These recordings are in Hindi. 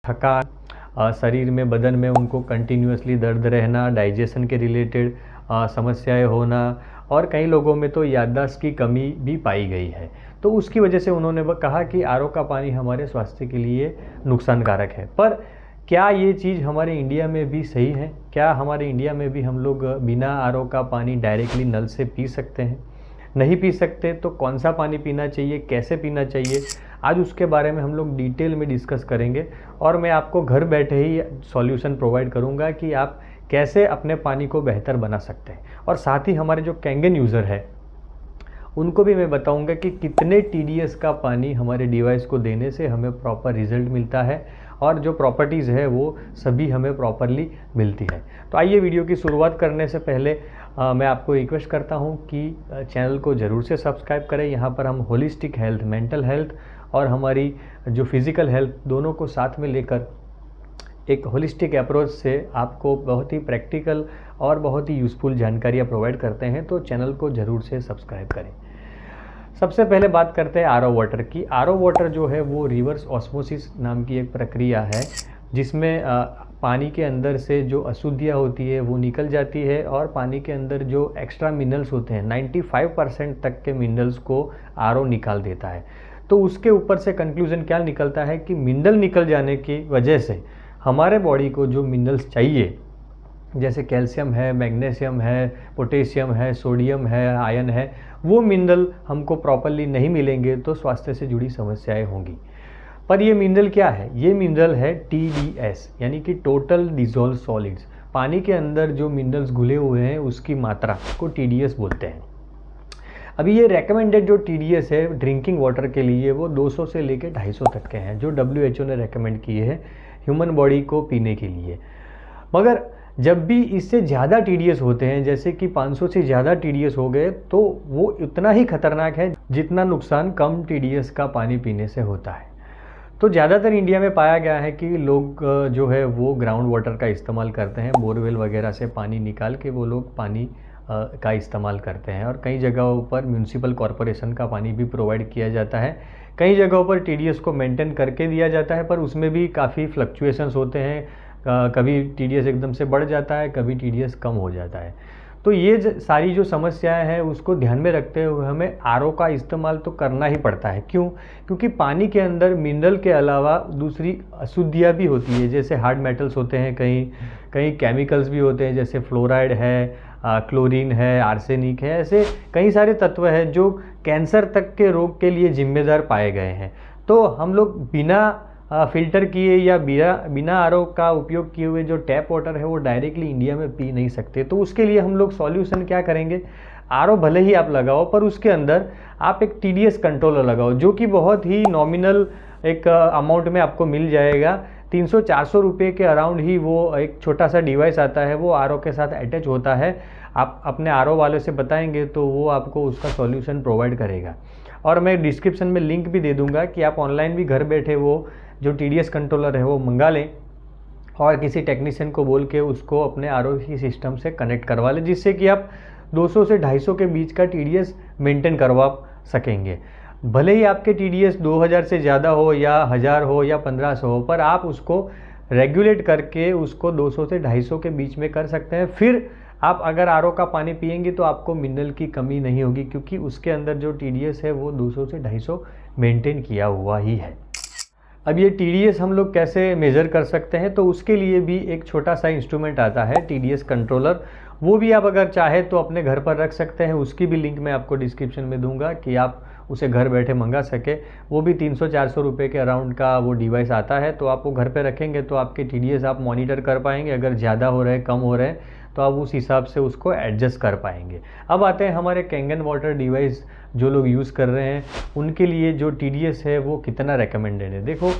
थकान, शरीर में बदन में उनको कंटिन्यूअसली दर्द रहना, डाइजेशन के रिलेटेड समस्याएं होना और कई लोगों में तो याददाश्त की कमी भी पाई गई है। तो उसकी वजह से उन्होंने कहा कि आरओ का पानी हमारे स्वास्थ्य के लिए नुकसानकारक है। पर क्या ये चीज़ हमारे इंडिया में भी सही है? क्या हमारे इंडिया में भी हम लोग बिना आरओ का पानी डायरेक्टली नल से पी सकते हैं? नहीं पी सकते तो कौन सा पानी पीना चाहिए, कैसे पीना चाहिए, आज उसके बारे में हम लोग डिटेल में डिस्कस करेंगे। और मैं आपको घर बैठे ही सॉल्यूशन प्रोवाइड करूंगा कि आप कैसे अपने पानी को बेहतर बना सकते हैं। और साथ ही हमारे जो कैंगन यूज़र है उनको भी मैं बताऊंगा कि कितने टीडीएस का पानी हमारे डिवाइस को देने से हमें प्रॉपर रिजल्ट मिलता है और जो प्रॉपर्टीज़ है वो सभी हमें प्रॉपरली मिलती है। तो आइए, वीडियो की शुरुआत करने से पहले मैं आपको रिक्वेस्ट करता हूं कि चैनल को ज़रूर से सब्सक्राइब करें। यहाँ पर हम होलिस्टिक हेल्थ, मेंटल हेल्थ और हमारी जो फिज़िकल हेल्थ दोनों को साथ में लेकर एक होलिस्टिक अप्रोच से आपको बहुत ही प्रैक्टिकल और बहुत ही यूज़फुल जानकारियाँ प्रोवाइड करते हैं। तो चैनल को ज़रूर से सब्सक्राइब करें। सबसे पहले बात करते हैं आरओ वाटर की। आरओ वाटर जो है वो रिवर्स ऑस्मोसिस नाम की एक प्रक्रिया है जिसमें पानी के अंदर से जो अशुद्धियाँ होती है वो निकल जाती है और पानी के अंदर जो एक्स्ट्रा मिनरल्स होते हैं 95% तक के मिनरल्स को आरओ निकाल देता है। तो उसके ऊपर से कंक्लूजन क्या निकलता है कि मिनरल निकल जाने की वजह से हमारे बॉडी को जो मिनरल्स चाहिए, जैसे कैल्शियम है, मैग्नीशियम है, पोटेशियम है, सोडियम है, आयरन है, वो मिनरल हमको प्रॉपरली नहीं मिलेंगे तो स्वास्थ्य से जुड़ी समस्याएं होंगी। पर ये मिनरल क्या है? ये मिनरल है टीडीएस, यानी कि टोटल डिसॉल्व सॉलिड्स। पानी के अंदर जो मिनरल्स घुले हुए हैं उसकी मात्रा को टीडीएस बोलते हैं। अभी ये रेकमेंडेड जो टीडीएस है ड्रिंकिंग वाटर के लिए वो 200 से लेकर 250 तक के हैं, जो WHO ने रेकमेंड किए हैं ह्यूमन बॉडी को पीने के लिए। मगर जब भी इससे ज़्यादा टीडीएस होते हैं, जैसे कि 500 से ज़्यादा टीडीएस हो गए, तो वो उतना ही खतरनाक है जितना नुकसान कम टीडीएस का पानी पीने से होता है। तो ज़्यादातर इंडिया में पाया गया है कि लोग जो है वो ग्राउंड वाटर का इस्तेमाल करते हैं, बोरवेल वगैरह से पानी निकाल के वो लोग पानी का इस्तेमाल करते हैं। और कई जगहों पर म्यूनिसिपल कॉरपोरेशन का पानी भी प्रोवाइड किया जाता है। कई जगहों पर टीडीएस को मेंटेन करके दिया जाता है, पर उसमें भी काफ़ी फ्लक्चुएशंस होते हैं। कभी टीडीएस एकदम से बढ़ जाता है, कभी टीडीएस कम हो जाता है। तो ये सारी जो समस्याएं हैं उसको ध्यान में रखते हुए हमें आरओ का इस्तेमाल तो करना ही पड़ता है। क्यों? क्योंकि पानी के अंदर मिनरल के अलावा दूसरी अशुद्धियाँ भी होती है, जैसे हार्ड मेटल्स होते हैं, कहीं केमिकल्स भी होते हैं, जैसे फ्लोराइड है, क्लोरीन है, आर्सेनिक है। ऐसे कई सारे तत्व हैं जो कैंसर तक के रोग के लिए जिम्मेदार पाए गए हैं। तो हम लोग बिना फ़िल्टर किए या बिना आरओ का उपयोग किए हुए जो टैप वाटर है वो डायरेक्टली इंडिया में पी नहीं सकते। तो उसके लिए हम लोग सॉल्यूशन क्या करेंगे? आरओ भले ही आप लगाओ, पर उसके अंदर आप एक टीडीएस कंट्रोलर लगाओ, जो कि बहुत ही नॉमिनल एक अमाउंट में आपको मिल जाएगा। 300-400 रुपये के अराउंड ही वो एक छोटा सा डिवाइस आता है, वो आरओ के साथ अटैच होता है। आप अपने आरओ वाले से बताएंगे तो वो आपको उसका सॉल्यूशन प्रोवाइड करेगा। और मैं डिस्क्रिप्शन में लिंक भी दे दूंगा कि आप ऑनलाइन भी घर बैठे वो जो टीडीएस कंट्रोलर है वो मंगा लें और किसी टेक्नीशियन को बोल के उसको अपने आरओ की सिस्टम से कनेक्ट करवा लें, जिससे कि आप 200 से 250 के बीच का टीडीएस मेंटेन करवा सकेंगे। भले ही आपके टीडीएस 2000 से ज़्यादा हो या 1000 हो या 1500 हो, पर आप उसको रेगुलेट करके उसको 200 से 250 के बीच में कर सकते हैं। फिर आप अगर आरओ का पानी पिएंगे तो आपको मिनरल की कमी नहीं होगी, क्योंकि उसके अंदर जो टीडीएस है वो 200 से 250 मेंटेन किया हुआ ही है। अब ये टीडीएस हम लोग कैसे मेज़र कर सकते हैं? तो उसके लिए भी एक छोटा सा इंस्ट्रूमेंट आता है, टीडीएस कंट्रोलर। वो भी आप अगर चाहे तो अपने घर पर रख सकते हैं। उसकी भी लिंक मैं आपको डिस्क्रिप्शन में दूंगा कि आप उसे घर बैठे मंगा सके। वो भी 300-400 रुपये के अराउंड का वो डिवाइस आता है। तो आप वो घर पे रखेंगे तो आपके टीडीएस आप मॉनिटर कर पाएंगे। अगर ज़्यादा हो रहे हैं, कम हो रहे हैं, तो आप उस हिसाब से उसको एडजस्ट कर पाएंगे। अब आते हैं हमारे कैंगन वाटर डिवाइस जो लोग यूज़ कर रहे हैं उनके लिए जो टीडीएस है वो कितना रेकमेंडेड है। देखो,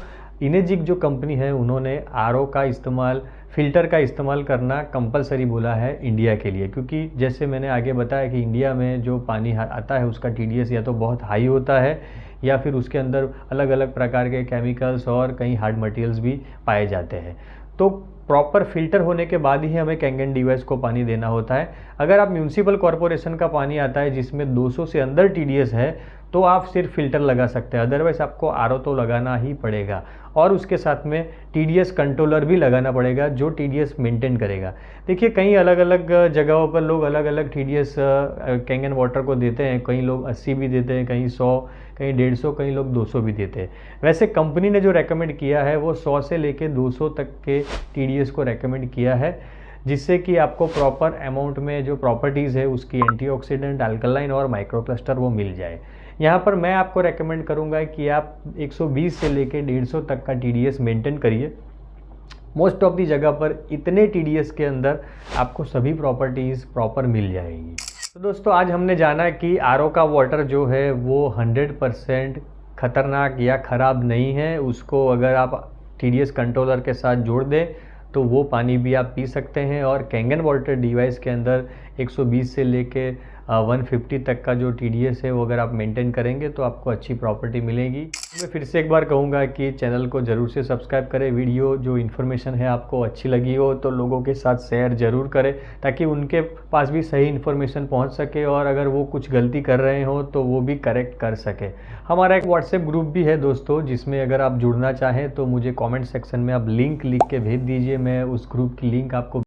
इनेजिक जो कंपनी है उन्होंने आरओ का इस्तेमाल, फ़िल्टर का इस्तेमाल करना कंपलसरी बोला है इंडिया के लिए, क्योंकि जैसे मैंने आगे बताया कि इंडिया में जो पानी आता है उसका टीडीएस या तो बहुत हाई होता है या फिर उसके अंदर अलग अलग प्रकार के केमिकल्स और कई हार्ड मटेरियल्स भी पाए जाते हैं। तो प्रॉपर फिल्टर होने के बाद ही हमें कैंगन डिवाइस को पानी देना होता है। अगर आप म्यूनिसिपल कॉरपोरेशन का पानी आता है जिसमें 200 से अंदर टीडीएस है, तो आप सिर्फ फ़िल्टर लगा सकते हैं, अदरवाइज़ आपको आरओ तो लगाना ही पड़ेगा और उसके साथ में टीडीएस कंट्रोलर भी लगाना पड़ेगा जो टीडीएस मेंटेन करेगा। देखिए कई अलग अलग जगहों पर लोग अलग अलग टीडीएस कैंगन वाटर को देते हैं, कई लोग 80 भी देते हैं, कहीं 100, कहीं 150, कई लोग 200 भी देते हैं। वैसे कंपनी ने जो रेकमेंड किया है वो 100 से लेके 200 तक के टीडीएस को रेकमेंड किया है, जिससे कि आपको प्रॉपर अमाउंट में जो प्रॉपर्टीज़ है उसकी एंटीऑक्सीडेंट, अल्कलाइन और माइक्रोप्लास्टर वो मिल जाए। यहाँ पर मैं आपको रेकमेंड करूँगा कि आप 120 से लेके 150 तक का टीडीएस मेंटेन करिए। मोस्ट ऑफ दी जगह पर इतने टीडीएस के अंदर आपको सभी प्रॉपर्टीज़ प्रॉपर मिल जाएगी। तो दोस्तों आज हमने जाना कि आरओ का वाटर जो है वो 100% ख़तरनाक या ख़राब नहीं है। उसको अगर आप टीडीएस कंट्रोलर के साथ जोड़ दें तो वो पानी भी आप पी सकते हैं। और कैंगन वाटर डिवाइस के अंदर 120 से लेके 150 तक का जो टीडीएस है वो अगर आप मेंटेन करेंगे तो आपको अच्छी प्रॉपर्टी मिलेगी। मैं फिर से एक बार कहूँगा कि चैनल को ज़रूर से सब्सक्राइब करें। वीडियो जो इन्फॉर्मेशन है आपको अच्छी लगी हो तो लोगों के साथ शेयर ज़रूर करें ताकि उनके पास भी सही इन्फॉर्मेशन पहुँच सके और अगर वो कुछ गलती कर रहे हो तो वो भी करेक्ट कर सके। हमारा एक व्हाट्सएप ग्रुप भी है दोस्तों, जिसमें अगर आप जुड़ना चाहें तो मुझे कॉमेंट सेक्शन में आप लिंक लिख के भेज दीजिए, मैं उस ग्रुप की लिंक आपको